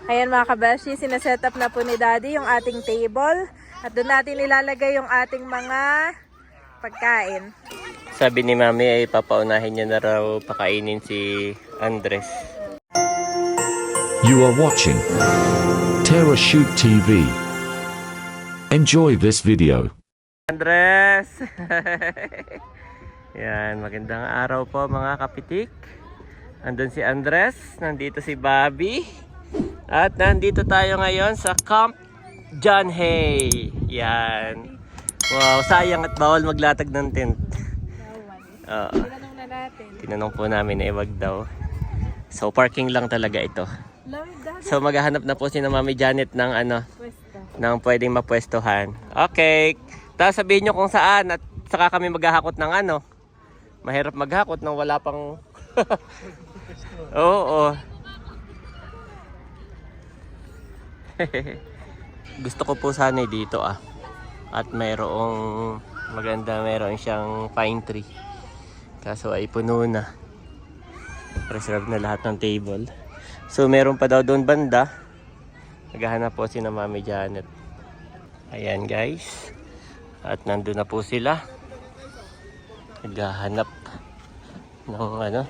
Ayan mga kabeshi, sineset up na po ni Daddy yung ating table. At doon natin ilalagay yung ating mga pagkain. Sabi ni Mami ay papaunahin niya na raw pakainin si Andres. You are watching Terra Shoot TV. Enjoy this video. Andres! Yan, magandang araw po mga kapitik. Andun si Andres, nandito si Bobby. At nandito tayo ngayon sa Camp John Hay. Yan. Wow, sayang at bawal maglatag ng tent. Tinanong na natin. Tinanong po namin na iwag daw. So parking lang talaga ito. So maghahanap na po si na Mami Janet ng ng pwedeng mapwestohan. Okay. Tapos sabihin nyo kung saan at saka kami maghahakot ng Mahirap maghakot nang wala pang Oo. Gusto ko po sana dito At mayroong meron siyang pine tree. Kaso ay puno na. Reserve na lahat ng table. So meron pa daw doon banda. Naghahanap po si na Mami Janet. Ayan guys. At nandun na po sila. Naghahanap ng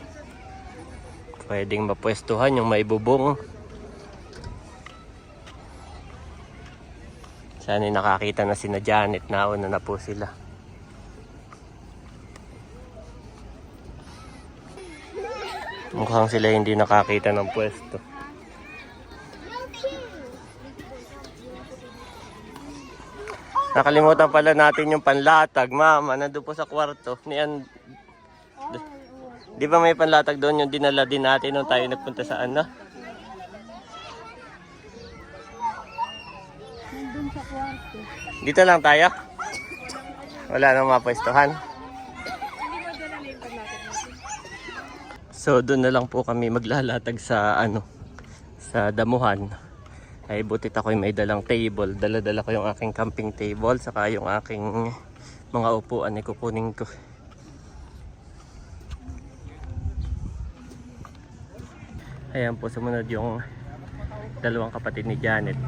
pwedeng mapwestuhan yung maibubong. Sana nakakita na si na Janet. Nauna na po sila. Mukhang sila hindi nakakita ng pwesto. Nakalimutan pala natin yung panlatag, Mama. Nandun po sa kwarto. Di ba may panlatag doon yung dinala din natin nung tayo nagpunta sa Nandun sa kwarto. Dito lang tayo? Wala nang mapwestuhan. So doon na lang po kami maglalatag sa sa damuhan. Ay butit ako may dalang table. Dala-dala ko yung aking camping table saka yung aking mga upuan ay kukunin ko. Ayan po, sumunod yung dalawang kapatid ni Janet.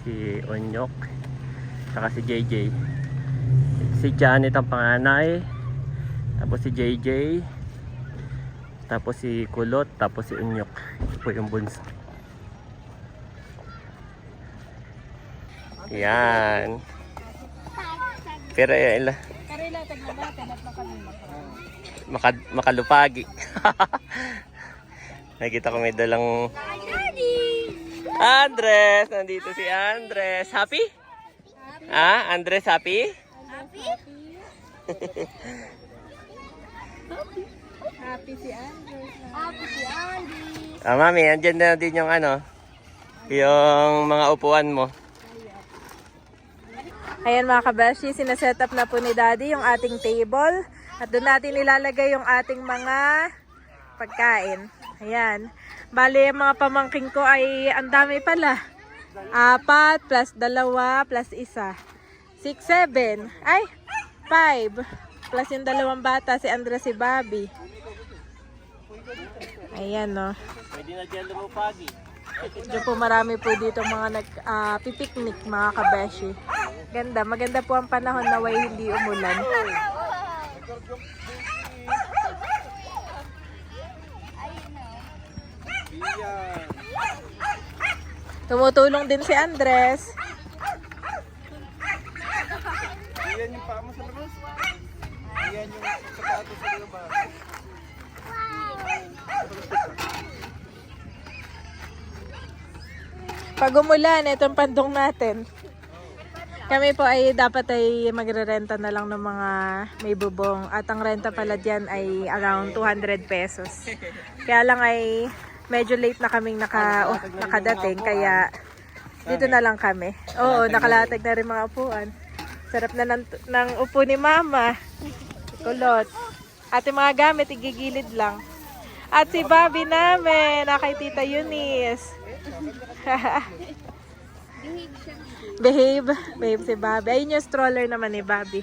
Si Onyok saka si JJ. Si Janet ang panganay, tapos si JJ, tapos si Kulot, tapos si Onyok. Ito po yung bunso. Yan. Pero Karilatag na natin at makalupagi. Nakita ko may dalang Andres. Nandito si Andres. Happy? Andres, happy? Happy si Andres. Happy si Andy. Mami, andyan na din yung yung mga upuan mo. Ayan mga kabeshi, sineset up na po ni Daddy yung ating table. At doon natin ilalagay yung ating mga pagkain. Ayan. Bali, yung mga pamangking ko ay ang dami pala. 4 plus 2 plus 1. 6, 7. Ay, 5. Plus yung dalawang bata, si Andres, si Bobby. Ayan, no. Pwede na dyan lumupagi. Diyan po marami po dito mga nagpipiknik mga kabeshi. Ganda, maganda po ang panahon na way hindi umulan. Tumutulong din si Andres. Ayan yung paa mo sa labas. Ayan yung sapatos sa labas. Pag umulan, itong pandong natin. Kami po ay dapat ay magre-renta na lang ng mga may bubong. At ang renta pala dyan ay around 200 pesos. Kaya lang ay medyo late na kaming nakadating. Kaya dito na lang kami. Oo, nakalatag na rin mga upuan. Sarap na ng upo ni Mama. Kulot. At yung mga gamit, igigilid lang. At si Bobby namin, kay Tita Eunice. Behave si Bobby. Ayun yung stroller naman ni Bobby.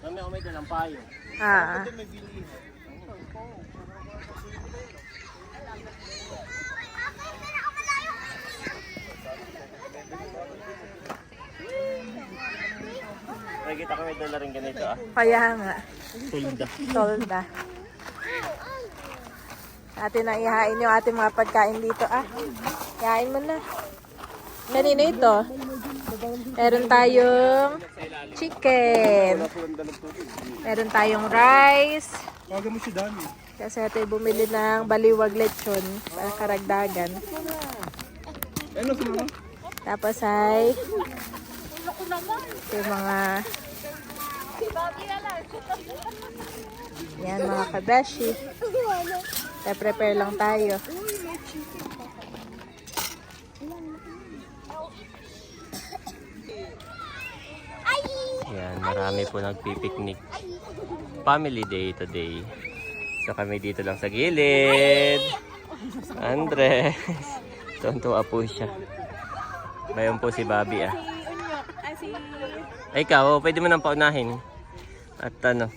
Kami may dalang payo. nakita ko may dala rin ganito ah. Kaya nga. Tulda. Tolda. Atin na ihain yung ating mga pagkain dito ah. Ihain mo na. Kanino ito? Meron tayong chicken. Meron tayong rice. Tawagan mo si Dani. Kasi ito ay bumili ng baliwag lechon para karagdagan. Ano sa mga? Tapos ay yung mga yan mga kabeshi. Prepare lang tayo. Yan, marami po nagpipiknik. Family day today. So kami dito lang sa gilid. Andres. Tuntua po siya. Bayon po si Bobby ah. Ay, ikaw, pwede mo nang paunahin. At ano,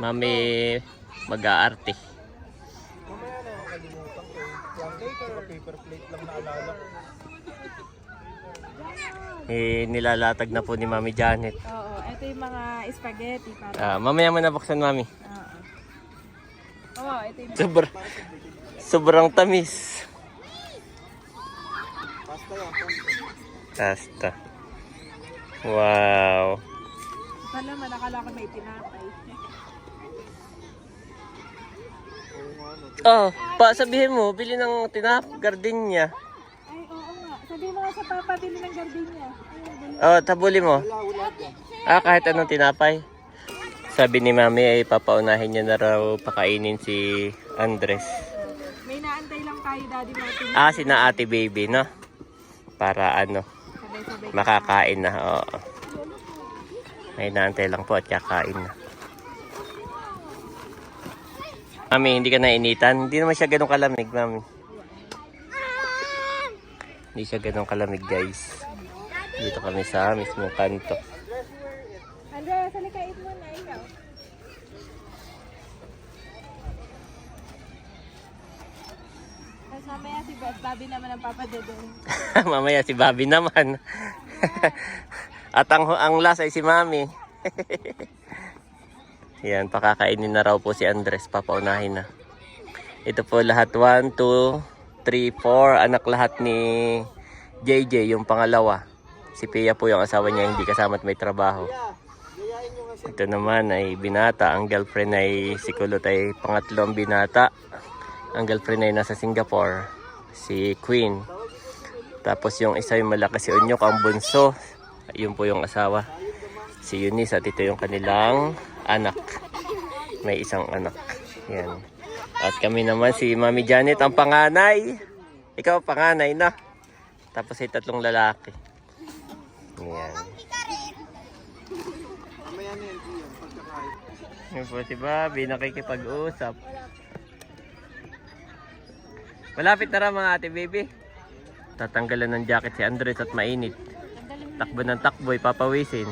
mami mag-aarte. Mamaya na nakalimutan ko. Yung later, paper plate lang naalala ko. Nilalatag na po ni Mami Janet. Oo, ito yung mga spaghetti para. Mamaya mo na buksan, Mami. Oo, ito yung Sobrang tamis. Pasta yan. Pasta. Wow. pala man, akala ko may tinapay. Oh, sabihin mo, bili ng gardenia. Ay, oo nga. Sabi mo nga sa papa, bili ng gardenia. Oh, tabuli mo. Kahit anong tinapay. Sabi ni Mami ay papaunahin niya na raw pakainin si Andres. May naantay lang tayo, Daddy Martin. Sina Ate Baby, no? Para ano, Sabay-sabay. makakain na. Oo. May naantay lang po at kakain na. Mami, hindi ka nainitan? Hindi naman siya ganun kalamig, Mami. Hindi siya ganun kalamig, guys. Dito kami sa mismong kanto. Andres, salikait mo na ikaw. Tapos mamaya si Bobby naman ang papadedoin. Mamaya si Bobby naman. At ang last ay si Mami. Yan, pakakainin na raw po si Andres. Papaunahin na. Ito po lahat 1, 2, 3, 4. Anak lahat ni JJ, yung pangalawa. Si Pia po yung asawa niya, hindi kasama at may trabaho. Ito naman ay binata. Ang girlfriend ay si Kulot ay pangatlong binata. Ang girlfriend ay nasa Singapore. Si Queen. Tapos yung isa yung malaki si Unyok, ang bunso. Yun po yung asawa. Si Eunice at ito yung kanilang anak. May isang anak. Yan. At kami naman si Mami Janet ang panganay. Ikaw panganay na. Tapos ay 3 lalaki. Yan. Mamaya na yan, Gian, pagkakain. Yan po si Bobby, nakikipag-usap. Malapit na rin mga ate baby. Tatanggalan ng jacket si Andres at mainit. Takbo ng takbo, papawisin.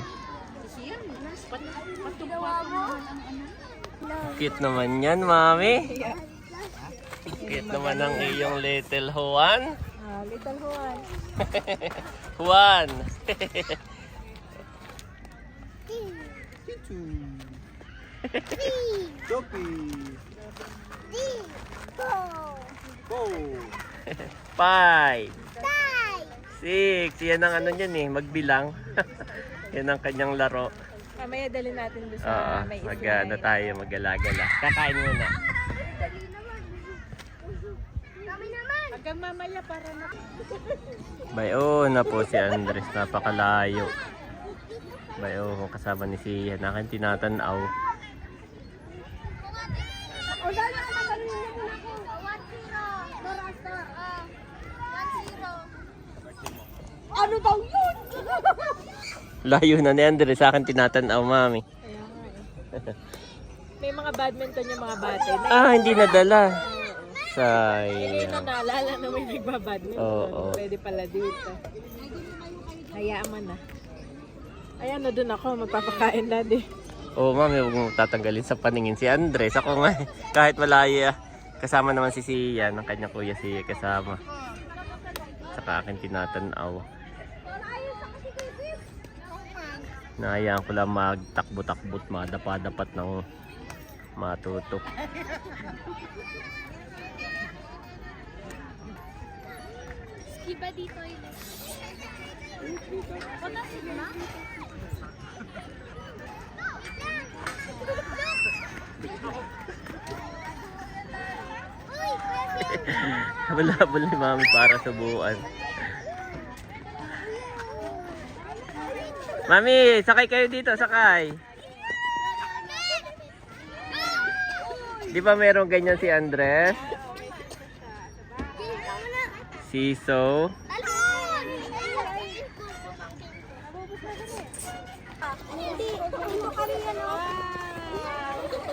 Cute naman yan, Mami. Cute naman ang iyong little Juan. Little Juan. Juan. Chichu. Choppy. Go. 5, 6. Yan ang ano niyan eh, magbilang. Yan ang kanyang laro. Mamaya dalhin natin doon sa may Mag-ano tayo, mag-alagala. Kakain muna. Hanggang mamaya para na. Bayo na po si Andres, napakalayo. Bayo, kasama ni si Hanakan tinatanaw. Ano daw yun? Layo na ni Andres, sa akin tinatanaw, Mami. Kaya nga eh. May mga badminton yung mga bate. Hindi nadala. Hindi Sayang. na naalala na may nagbabadminton. Oo. Pwede pala dito. Hayaan mo na. Ayan na dun ako, magpapakain Daddy. Mami, huwag mong tatanggalin sa paningin si Andres. Ako nga, kahit malaya. Kasama naman si Siya, ng kanyang kuya si kasama. Saka akin tinatanaw. Nahayaan ko lang magtakbo-takbot, madapa-dapat ng matutok. Iba dito yun. Wala sila. Habol-habol ni Mami para subuan. Mami, sakay kayo dito, sakay. Di ba merong ganyan si Andres? Siso.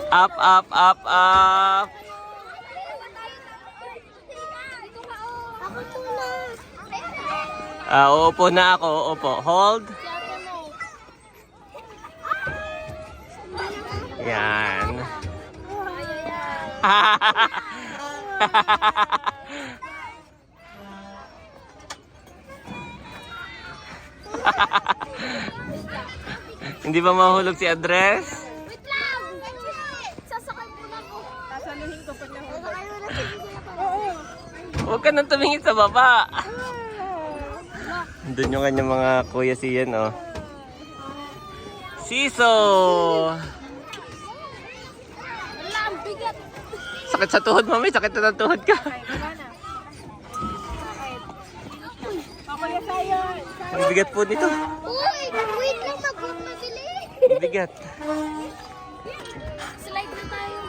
Up, up, up, up. Uupo na ako, uupo. Hold. Yan. Hindi ba mahulog si Andres? Wait lang! Sasakay muna ko. Sasaluhin ko pag nahulog. Sasakay muna si Huwag ka nang tumingin sa baba. Doon yung kanyang mga kuya siyan, oh. Siso! Wala, ang bigat. Sakit sa tuhod, Mami. Sakit na ng tuhod ka. Kuya Sayon. Ang bigat po nito. Uy, wait lang, magpapabili. Ang bigat. Slide na tayo.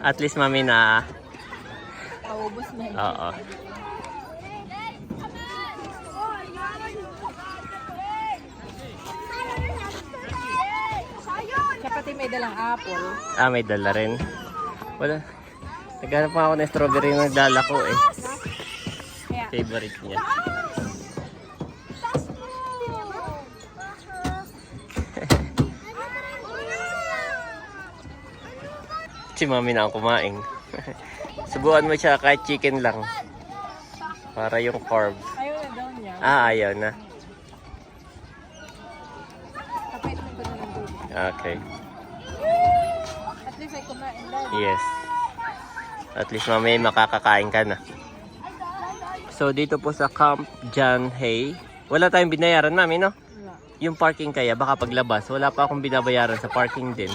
At least, Mami, na... Paubos na yun. Oo. Siya pati may dalang apple. May dala rin. Wala. Naghanap pa ako ng strawberry na dala ko, eh. Favorite niya. Si Mami na ang kumain. Subukan mo siya kahit chicken lang. Para yung carb. Ayaw na daw niya. Ayaw na. Kapait na ko na ng dulo. Okay. At least ay kumain daw. Yes. At least mamaya makakakain ka na. So dito po sa Camp John Hay, wala tayong binayaran, Mami, no? Wala. Yung parking kaya, baka paglabas, wala pa akong binabayaran sa parking din.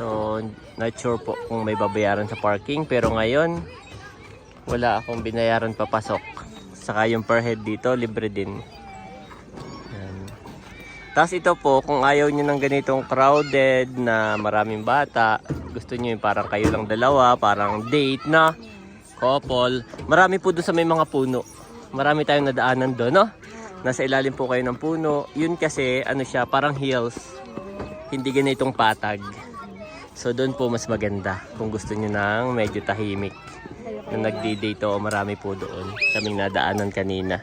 So, not sure po kung may babayaran sa parking. Pero ngayon, wala akong binayaran papasok. Saka yung per head dito, libre din. Yan. Tapos ito po, kung ayaw nyo ng ganitong crowded na maraming bata, gusto nyo yung parang kayo lang dalawa, parang date na, couple. Marami po doon sa may mga puno. Marami tayong nadaanan doon, no? Nasa ilalim po kayo ng puno. Yun kasi, ano siya, parang hills. Hindi ganitong patag. So doon po mas maganda kung gusto nyo ng medyo tahimik na nagdi-date o marami po doon. Kaming nadaanan kanina.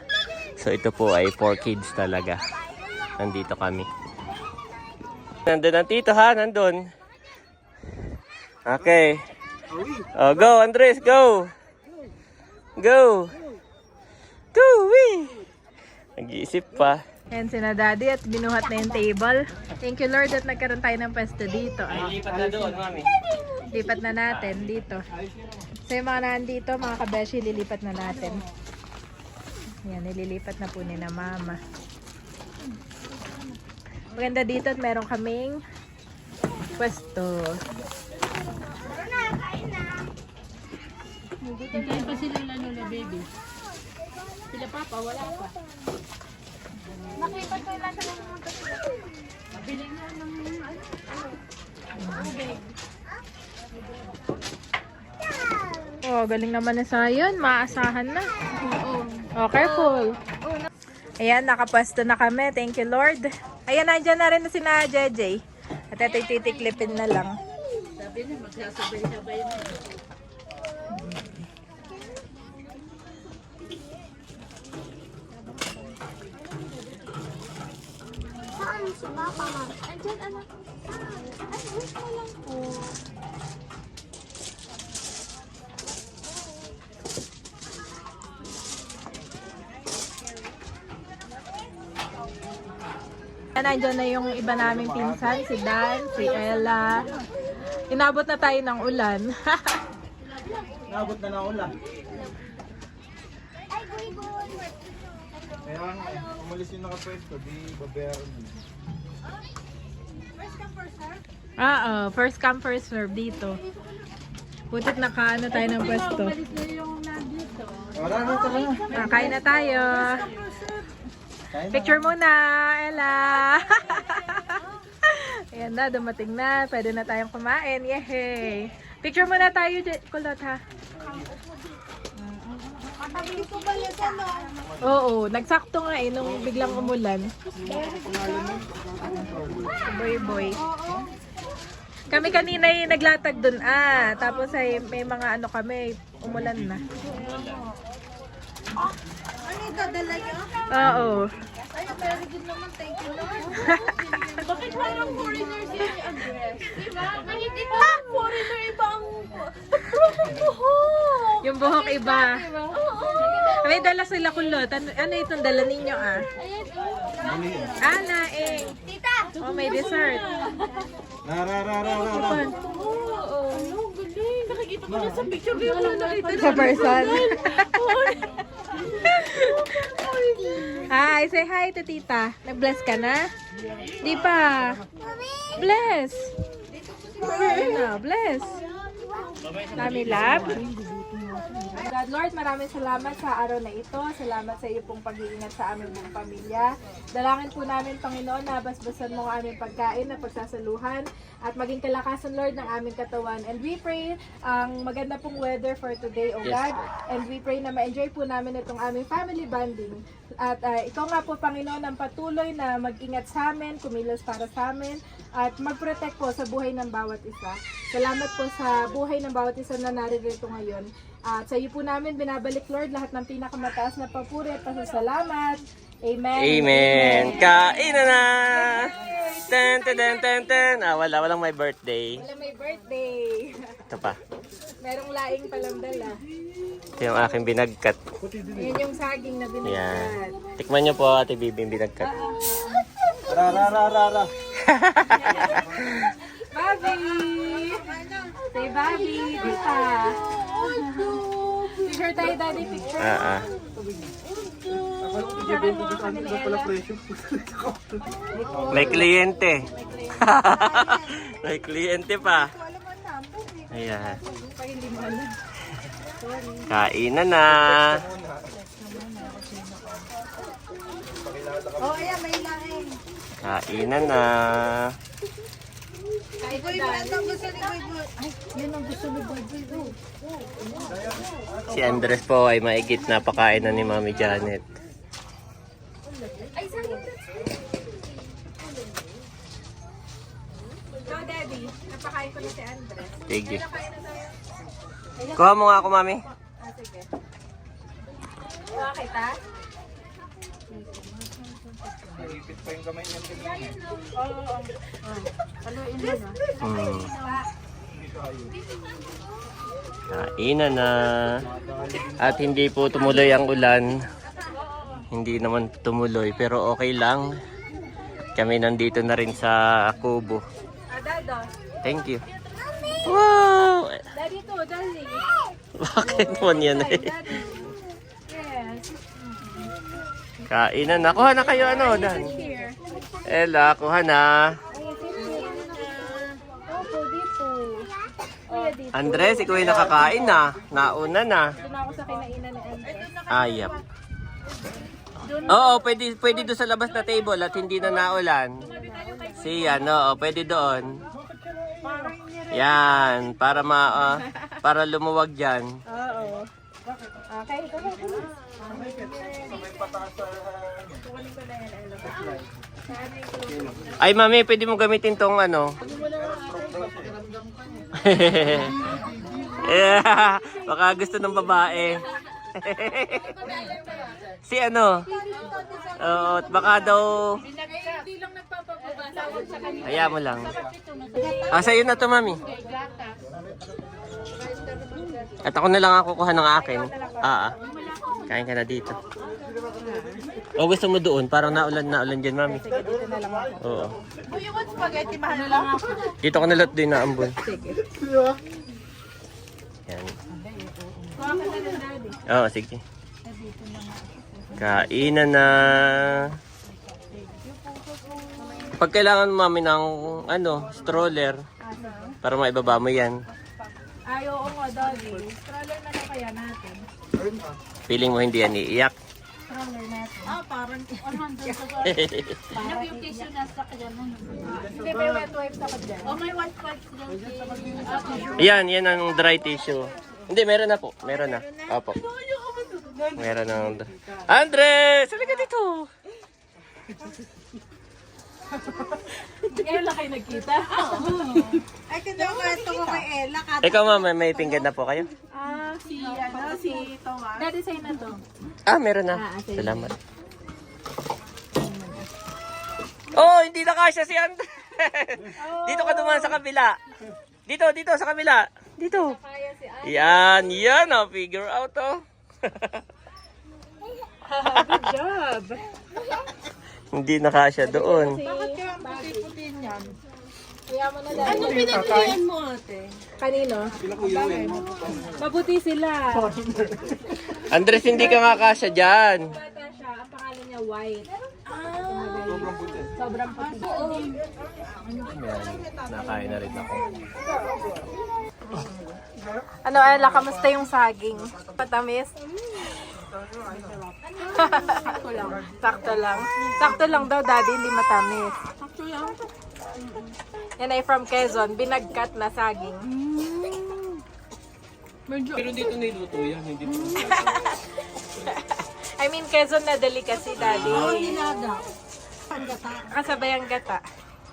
So ito po ay for kids talaga. Nandito kami. Nandun ang tito ha, nandun. Okay. Oh, go Andres, go! Go! Go, wee! Nag-iisip pa. Ayan sina Daddy at binuhat na yung table. Thank you Lord at nagkaroon tayo ng pwesto dito. Lipat na doon, Mami. Lipat na natin dito. So yung mga nandito, mga kabeshi, lilipat na natin. Ayan, nililipat na po ni na Mama. Maganda dito at meron kaming pwesto. Hintayin pa sila Lola Baby. Sila Papa, wala pa. Nakita ko yung nasa ng mga Pabili na ng Oh, galing naman ni Sayon. Maasahan na. Oh, careful. Ayan, nakapwesto na kami. Thank you, Lord. Ayan, nandiyan na rin na si na JJ. At ito'y titiklipin na lang. Sabi niya, magsasabay-sabay na. Saan si Papa, Ma'am? Andyan, anak. Ay, wait mo lang po. Nandiyan na yung iba naming pinsan, si Dan, si Ella. Inabot na tayo ng ulan. Nabot na ulan. Ay, guy. Kaya nga, umalis yung nakapwesto, di babayaran mo. Oo, first come first serve dito. Butit nakaano tayo ng pwesto. Wala na, tara na. Kain na tayo. Picture muna, Ella. Ayan na, dumating na. Pwede na tayong kumain. Yehey! Picture muna tayo, Kulot, ha? Oo, nagsakto nga eh, nung biglang umulan. Boy. Kami kanina ay naglatag dun, tapos ay may mga ano kami, umulan na. Ano ito, dala nyo? Oo. Ay, very good naman, thank you. Bakit parang foreigners yung address? Diba? Bakit ito foreigner iba ang buhok? Yung buhok iba. Oo. May dala sila Kulot. Ano itong dala ninyo Ayan, Laing. Tita! Oh, may dessert. Rara. Oo. Ano, galing. Nakikita ko na sa picture ko yung nakita Sa person. Hi, say hi to tita. Nag-bless ka na? Di pa. Bless. Bless. Kami lab. God Lord, maraming salamat sa araw na ito. Salamat sa iyo pong pag-iingat sa aming buong pamilya. Dalangin po namin, Panginoon, na basbasan mo ang aming pagkain na pagsasaluhan at maging kalakasan, Lord, ng aming katawan. And we pray ang maganda pong weather for today, O God. And we pray na ma-enjoy po namin itong aming family bonding. At ikaw nga po, Panginoon, ang patuloy na mag-ingat sa amin, kumilos para sa amin, at mag-protect po sa buhay ng bawat isa. Salamat po sa buhay ng bawat isa na naririto ngayon. At sa iyo po namin binabalik, Lord, lahat ng pinakamataas na papuri at pasasalamat. Amen. Amen. Kain na! Ten. Walang may birthday. Wala may birthday. Ito pa. Merong laing palang dala. Ito yung aking binagkat. Yan yung saging na Yan. binigyan. Tikman nyo po, Ate Bibi, yung binagkat. Rara. Bobby! Say Bobby, tita. Picture tayo, daddy, picture. May kliyente. May kliyente pa. Ayan. Kainan na. Oh, ayan, may laing. Kainan na. Boy, ano gusto ni Boy? Ay, yun ang gusto ni Boy. Si Andres po ay maigit na pakain na ni Mami Janet. Ay, sayang. So, daddy, napakain ko na si Andres. Sige. Napakain na tayo. Kuha mo nga ako, Mami. Sige. Kuha kita. Naipit pa yung kamay niya. Kainan na. At hindi po tumuloy ang ulan. Hindi naman tumuloy pero okay lang. Kami nandito na rin sa Kubo. Dado. Thank you. Wow! Daddy to, daddy. Bakit mo yan eh? Daddy. Yes. Kainan na. Kuha na kayo ano, Dan. Here. Ella, kuha na. Opo, dito. Kuya, dito. Andres, ikaw ay nakakain na. Nauna na. Doon ako sa kinainan ni Andres. Ayap. Oo, pwede doon sa labas na table at hindi na naulan. Siya, no, pwede doon. Yan, para para lumuwag diyan. Oo. Okay, ito na. Ay, Mami, pwede mo gamitin tong ano. Yeah, baka gusto ng babae. Si ano? Oo, at baka daw... Hayaan mo lang. Sa'yo na to, Mami. At ako na lang ako kuha ng akin. Kain ka na dito. O gusto mo doon? Parang naulan dyan, mami. Sige, dito na lang ako. Oo. Oh, you want spaghetti? Mahal lang ako. Dito ka nalat din na ambon. Sige. Yan. Kuha ka na ng daddy. Oo, sige. Kainan na. Pag kailangan mami ng stroller para maibaba mo yan. Ay, oo nga, daddy. Stroller na lang kaya natin. Feeling mo hindi yan iiyak. Stroller natin. Parang 100 sa Ano yung tissue nasa kanya na? Hindi, may wet wipes ako dyan. Oh, may white parts dyan. Yan ang dry tissue. Hindi, meron na po. Meron na. Opo. Meron na. Andres! Halika dito! Ngayon lang kayo nagkita? Ay, kinakwento ko kay Ella. Ikaw mama, may pinggan na po kayo? Si Thomas. Daddy, sa'yo na to. Meron na. Salamat. Oh, hindi na kasya si Andres! Dito ka dumaan sa kabila. Dito sa kabila. Dito. Yan. Figure out oh. Good job. Hindi na kasya doon. Bakit kaya ang puti-puti niyan? Kaya mo na dahil. Anong pinagpilian mo, ate? Kanino? Mabuti sila. Andres, hindi ka nga kasya dyan. Bata siya, ang pangalan niya White. Sobrang buti. Sobrang puti. Yan. Nakain na rin ako. Ano, Ella, kamusta yung saging? Matamis? Sakto lang. Sakto lang daw, daddy, hindi matamis. Sakto lang. Yan ay from Quezon, binagkat na saging. Pero dito niluto yan, hindi po. I mean, Quezon na delicacy, daddy. Nilada. Kasabay ang gata.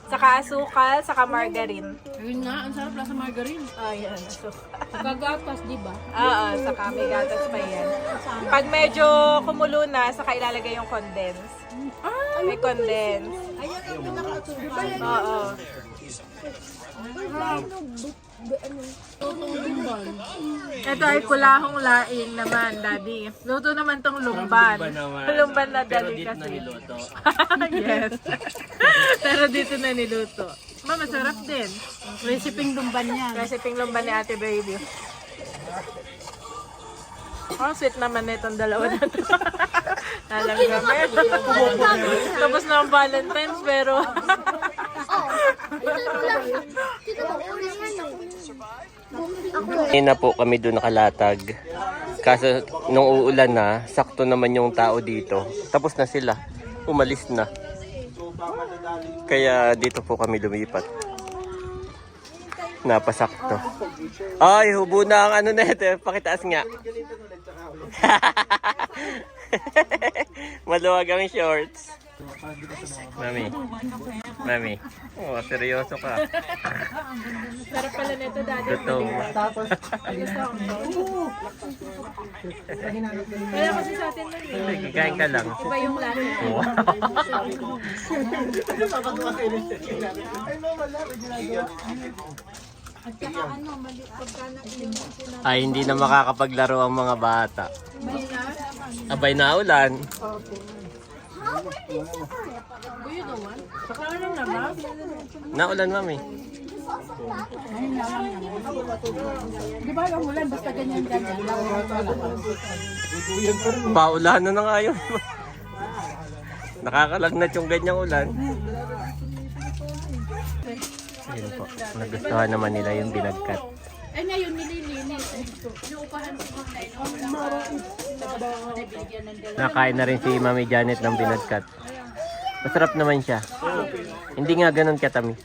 Saka asukal, saka margarine. Ayun nga, ang sarap lang sa margarine. Oh, yan, asukal. Gagatas, di ba? Oo, saka may gatas pa yan. Pag medyo kumulo na, saka ilalagay yung condense. May condense. Ayan ang pinaka-super. Oo. Ito ay kulahong laing naman, daddy. Luto naman tong lumban. Lumban na delicacy. Yes. Pero dito na niluto. Mama, masarap din. Resiping lumban yan. Resiping lumban ni Ate Baby. Oh, sweet naman na itong dalawa na ito. Alam kami. Tapos na ang Valentine's, pero... Hindi na po kami doon nakalatag. Kaso nung uulan na, sakto naman yung tao dito. Tapos na sila. Umalis na. Kaya dito po kami lumipat. Napasakto. Ay, hubo na ang na ito. Pakitaas nga. Maluwag ang shorts. Mami. Oh, seryoso ka. Sarap pala nito, daddy. Totoo. Kaya kasi sa atin nun eh. Sige, kain ka lang. Iba yung lasa. At saka ano, pagka na-inom sila. Ay, hindi na makakapaglaro ang mga bata. Abay na ulan. Saka ano naman? Naulan, mami. Di ba ang ulan, basta ganyan-ganyan lang. Paulanan na nga yun. Nakakalagnat yung ganyang ulan. Ayun po. Nagustuhan naman nila yung binagkat. Eh ngayon, nililinis. Inuupahan si Mama. Nakain na rin si Mami Janet ng binagkat. Masarap naman siya. Hindi nga ganun katamis.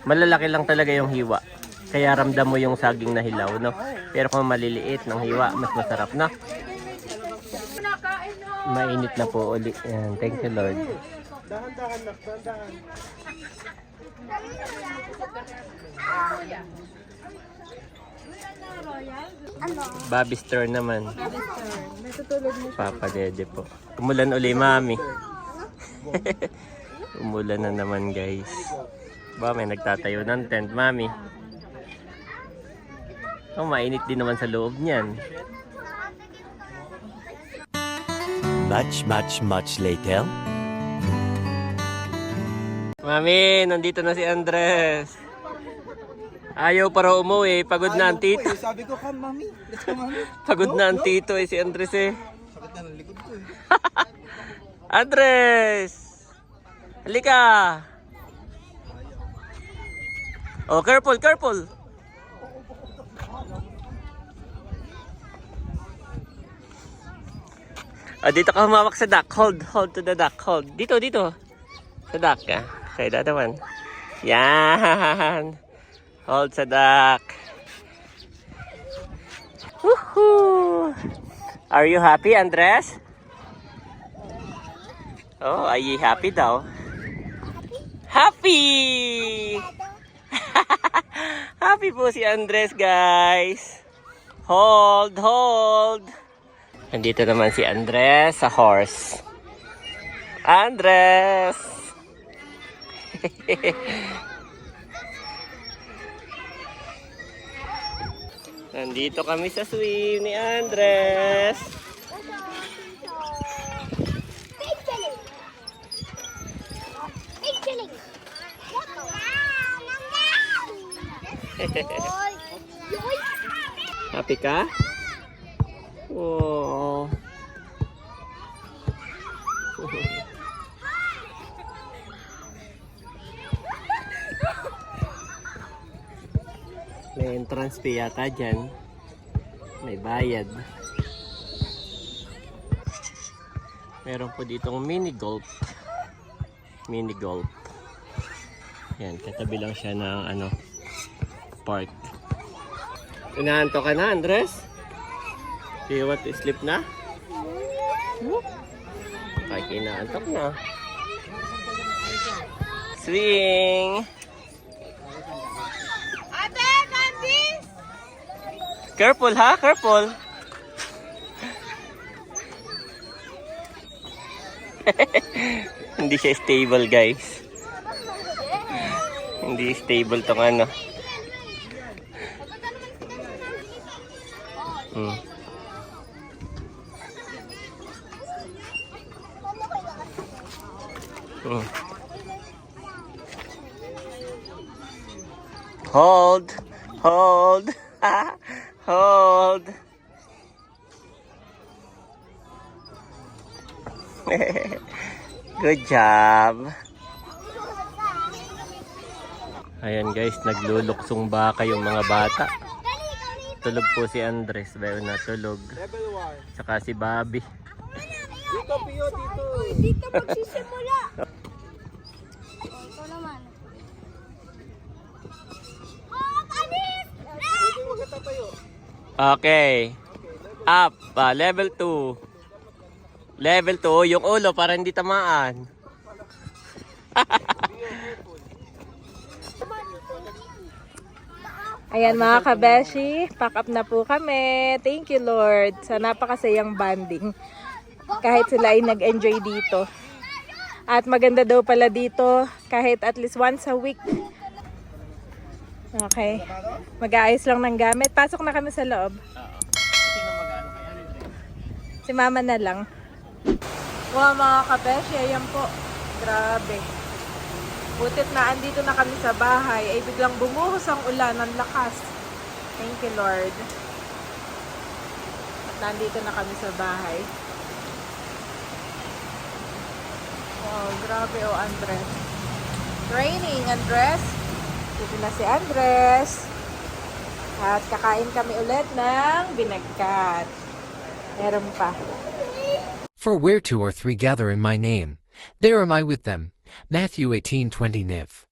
Malalaki lang talaga yung hiwa. Kaya ramdam mo yung saging na hilaw, no? Pero kung maliliit ng hiwa, mas masarap, no? Mainit na po ulit. Ayan, thank you, Lord. Dahan-dahan nak, dahan-dahan. Bobby's turn naman. Papa Dede po. Umulan uli, Mami. Umulan na naman, guys. Ba, may nagtatayo ng tent, Mami. Oh, mainit din naman sa loob niyan. much later. Mami, nandito na si Andres. Ayaw para umuwi. Pagod na ang tito. Sabi ko, come mami. Let's go mami. Pagod na ang tito si Andres eh. Sakit na ng likod ko eh. Andres! Halika! Oh, careful, careful! Dito ka humawak sa duck. Hold to the duck. Hold. Dito. Sa duck. Okay, that one. Yan! Hold sa duck. Woohoo! Are you happy, Andres? Oh, are you happy daw? Happy! Happy po si Andres, guys. Hold. Nandito naman si Andres sa horse. Andres! Nandito kami sa swim ni Andres. Happy ka? Oh. May entrance fee yata dyan. May bayad. Meron po ditong mini golf. Yan, katabi lang siya ng park. Inaanto ka na, Andres? Do you want to sleep na? Kahit inaantok na. Swing! Ate, Candice! Careful ha, careful! Hindi siya stable, guys. Hindi stable tong ano. Hold. Hold. Good job. Ayan guys, nagluluksong baka yung mga bata. Tulog po si Andres, bayo na tulog. Level 1. Saka si Bobby. Dito, Pio, dito. Dito magsisimula. Ito naman. Oh, Candice! Pwede magkatapayo. Okay. Up. Level 2. Level 2. Yung ulo para hindi tamaan. Ayan mga kabeshi, pack up na po kami. Thank you Lord sa napakasayang banding. Kahit sila ay nag-enjoy dito. At maganda daw pala dito kahit at least once a week. Okay. Mag-aayos lang ng gamit. Pasok na kami sa loob. Si mama na lang. Wow mga kabeshi, ayan po. Grabe. Butit na andito na kami sa bahay ay biglang bumuhos ang ulan ng lakas. Thank you Lord. At nandito na kami sa bahay. Wow, grabe oh Andres. Raining Andres. Dito na si Andres. At kakain kami ulit ng binagkat. Meron pa. For where two or three gather in my name, there am I with them. Matthew 18:20 NIV.